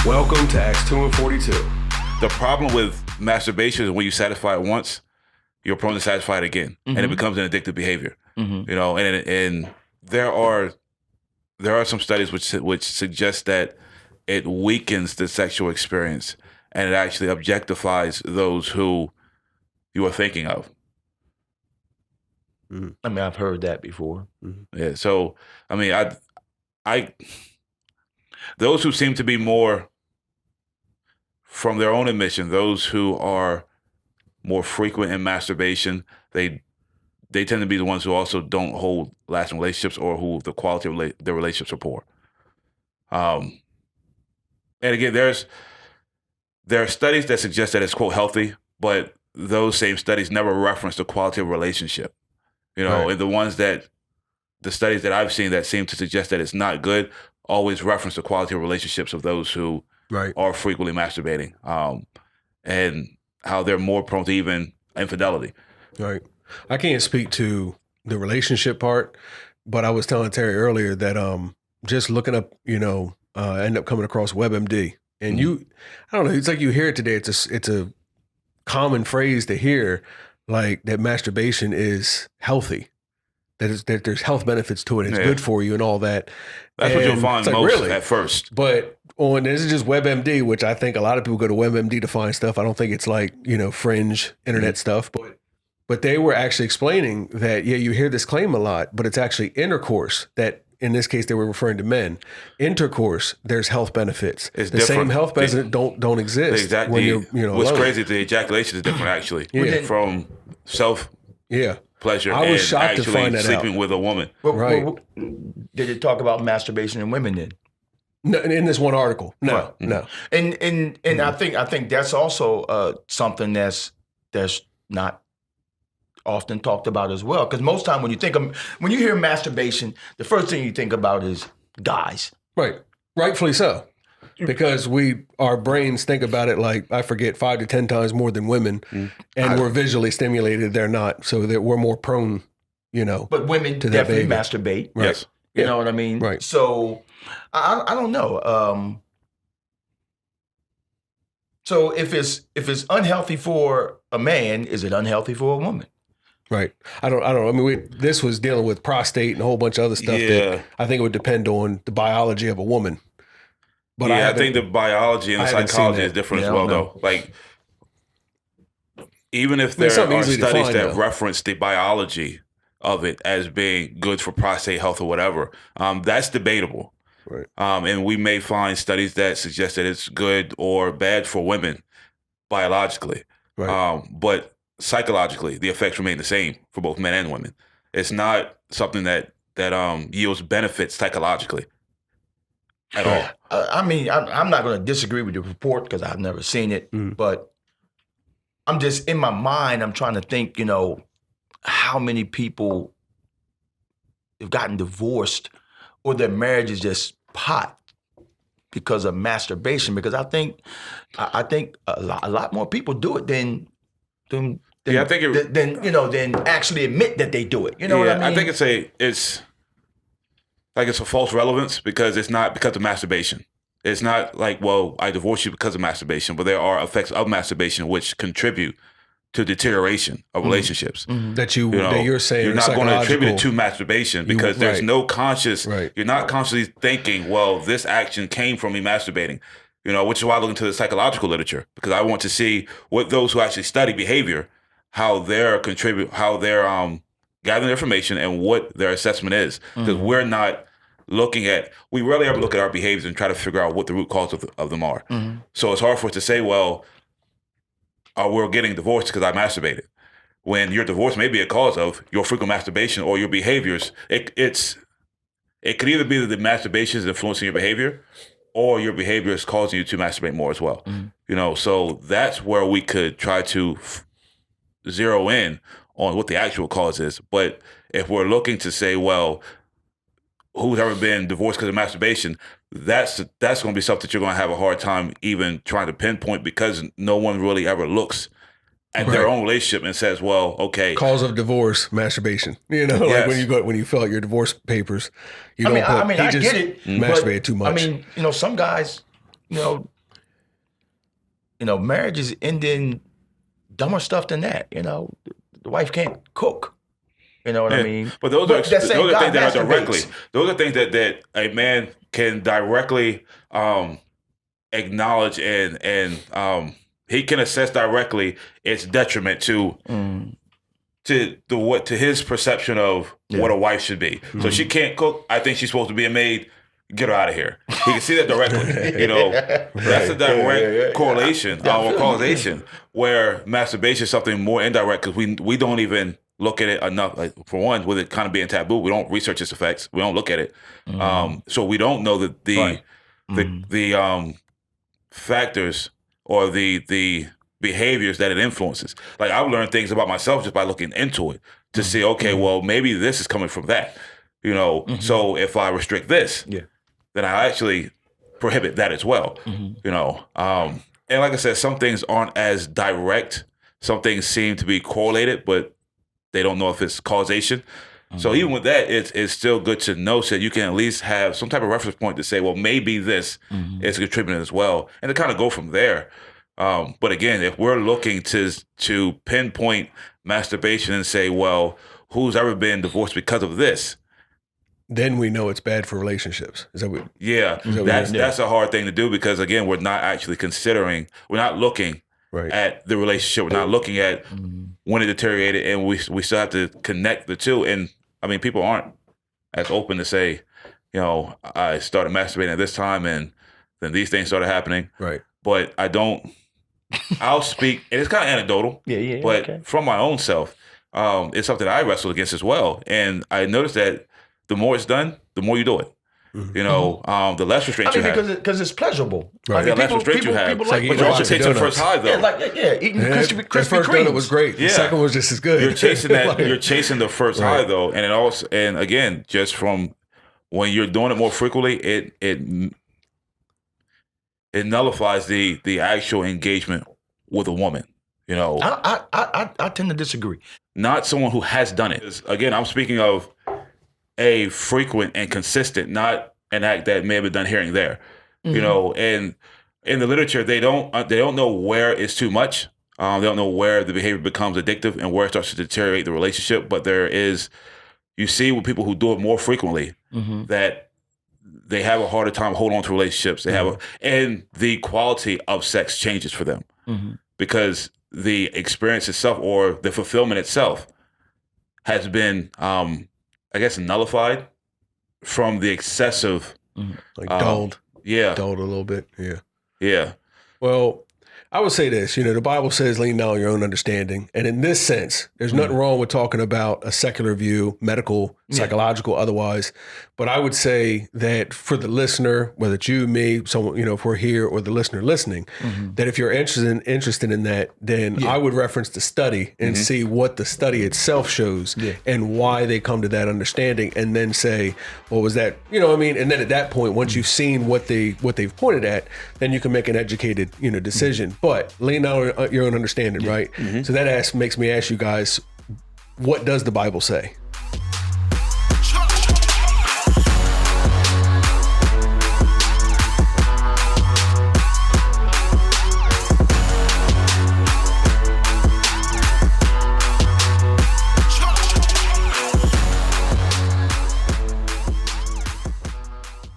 Welcome to Acts 2 and 42. The problem with masturbation is when you satisfy it once, you're prone to satisfy it again, and it becomes an addictive behavior. You know, and there are some studies which suggest that it weakens the sexual experience, and it actually objectifies those who you are thinking of. I mean, I've heard that before. Yeah. So, I mean, I those who seem to be more, from their own admission, those who are more frequent in masturbation, they tend to be the ones who also don't hold lasting relationships, or who the quality of their relationships are poor. And again, there are studies that suggest that it's, quote, healthy, but those same studies never reference the quality of relationship. You know, and the studies that I've seen that seem to suggest that it's not good always reference the quality of relationships of those who are frequently masturbating, and how they're more prone to even infidelity. Right. I can't speak to the relationship part, but I was telling Terry earlier that just looking up, I ended up coming across WebMD, and I don't know, it's like you hear it today. It's a common phrase to hear, like that masturbation is healthy, that there's health benefits to it. It's good for you and all that. That's what you'll find most at first. But this is just WebMD, which I think a lot of people go to WebMD to find stuff. I don't think it's like, fringe internet stuff, but they were actually explaining that, you hear this claim a lot, but it's actually intercourse that, in this case, they were referring to men. Intercourse, there's health benefits. It's the different. same health benefits don't exist. Exactly. When you're what's alone. crazy, the ejaculation is different, actually. From self pleasure I was shocked to actually find that sleeping out. with a woman. Well, did it talk about masturbation in women then? No, in this one article. No. And I think that's also something that's not often talked about as well. Because most time when you hear masturbation, the first thing you think about is guys. Right. Rightfully so. Because our brains think about it like, I forget, 5 to 10 times more than women, and we're visually stimulated. They're not, so that we're more prone, But women to definitely masturbate. Right. Yes. You know what I mean? Right. So I don't know. So if it's unhealthy for a man, is it unhealthy for a woman? Right. I don't know. I mean, this was dealing with prostate and a whole bunch of other stuff that I think it would depend on the biology of a woman. But I think the biology and the psychology is different as well, though. Like, even if there are studies that reference the biology of it as being good for prostate health or whatever, that's debatable. Right. And we may find studies that suggest that it's good or bad for women biologically. Right. But psychologically, the effects remain the same for both men and women. It's not something that yields benefits psychologically at all. I'm not going to disagree with the report because I've never seen it, but I'm just, in my mind, I'm trying to think, how many people have gotten divorced or their marriage is just pot because of masturbation. Because I think a lot more people do it than actually admit that they do it. You know what I mean? I think it's a false relevance because it's not because of masturbation. It's not like, well, I divorced you because of masturbation, but there are effects of masturbation which contribute to deterioration of relationships. That you're saying you're not going to attribute it to masturbation because there's no conscious. Right. You're not consciously thinking, well, this action came from me masturbating. Which is why I look into the psychological literature, because I want to see what those who actually study behavior, how they're gathering information and what their assessment is. Because we rarely ever look at our behaviors and try to figure out what the root cause of them are. So it's hard for us to say, well, we're getting divorced because I masturbated. When your divorce may be a cause of your frequent masturbation or your behaviors, it could either be that the masturbation is influencing your behavior or your behavior is causing you to masturbate more as well. So that's where we could try to zero in on what the actual cause is. But if we're looking to say, well, who's ever been divorced because of masturbation, that's going to be something that you're going to have a hard time even trying to pinpoint, because no one really ever looks at their own relationship and says, well, okay. Cause of divorce, masturbation. Like when you fill out your divorce papers, I get it. Masturbated too much. Some guys, marriage is ending dumber stuff than that. The wife can't cook. You know what I mean? But those are things that are directly. Those are things that a man can directly acknowledge and he can assess directly its detriment to his perception of what a wife should be. So she can't cook. I think she's supposed to be a maid. Get her out of here. He can see that directly. That's a direct correlation or causation. Where masturbation is something more indirect because we don't even look at it enough. Like, for one, with it kind of being taboo, we don't research its effects. We don't look at it, so we don't know that the factors or the behaviors that it influences. Like, I've learned things about myself just by looking into it to see, okay, well, maybe this is coming from that. So if I restrict this, then I actually prohibit that as well. And like I said, some things aren't as direct. Some things seem to be correlated, but they don't know if it's causation. So even with that, it's still good to know so that you can at least have some type of reference point to say, well, maybe this is contributing as well, and to kind of go from there. But again, if we're looking to pinpoint masturbation and say, well, who's ever been divorced because of this? Then we know it's bad for relationships. Is that what? Yeah, that's a hard thing to do because, again, we're not actually considering, we're not looking at the relationship. We're not looking at when it deteriorated, and we still have to connect the two. And I mean, people aren't as open to say, I started masturbating at this time, and then these things started happening. Right. But I'll speak, and it's kind of anecdotal. But from my own self, it's something I wrestled against as well. And I noticed that the more it's done, the more you do it. The less restraint you have. Because it's pleasurable. Right. The less restraint you have. But you're also chasing the first high, though. Eating Krispy The first donut was great. The second was just as good. You're chasing that. You're chasing the first high, though. And it also, and again, just from when you're doing it more frequently, it nullifies the actual engagement with a woman. I tend to disagree. Not someone who has done it. Again, I'm speaking of a frequent and consistent, not an act that may have been done here and there. And in the literature, they don't know where it's too much. They don't know where the behavior becomes addictive and where it starts to deteriorate the relationship. But you see with people who do it more frequently that they have a harder time holding on to relationships. And the quality of sex changes for them because the experience itself or the fulfillment itself has been, I guess, nullified from the excessive, dulled. Dulled a little bit. Yeah. Well, I would say this, the Bible says lean not on your own understanding. And in this sense, there's nothing wrong with talking about a secular view, medical, psychological, otherwise. But I would say that for the listener, whether it's you, me, someone, if we're here or the listener listening, that if you're interested in that, then I would reference the study and see what the study itself shows and why they come to that understanding, and then say, well, was that, And then at that point, once you've seen what they've pointed at, then you can make an educated, decision. But lean on your own understanding, right? So that makes me ask you guys, what does the Bible say?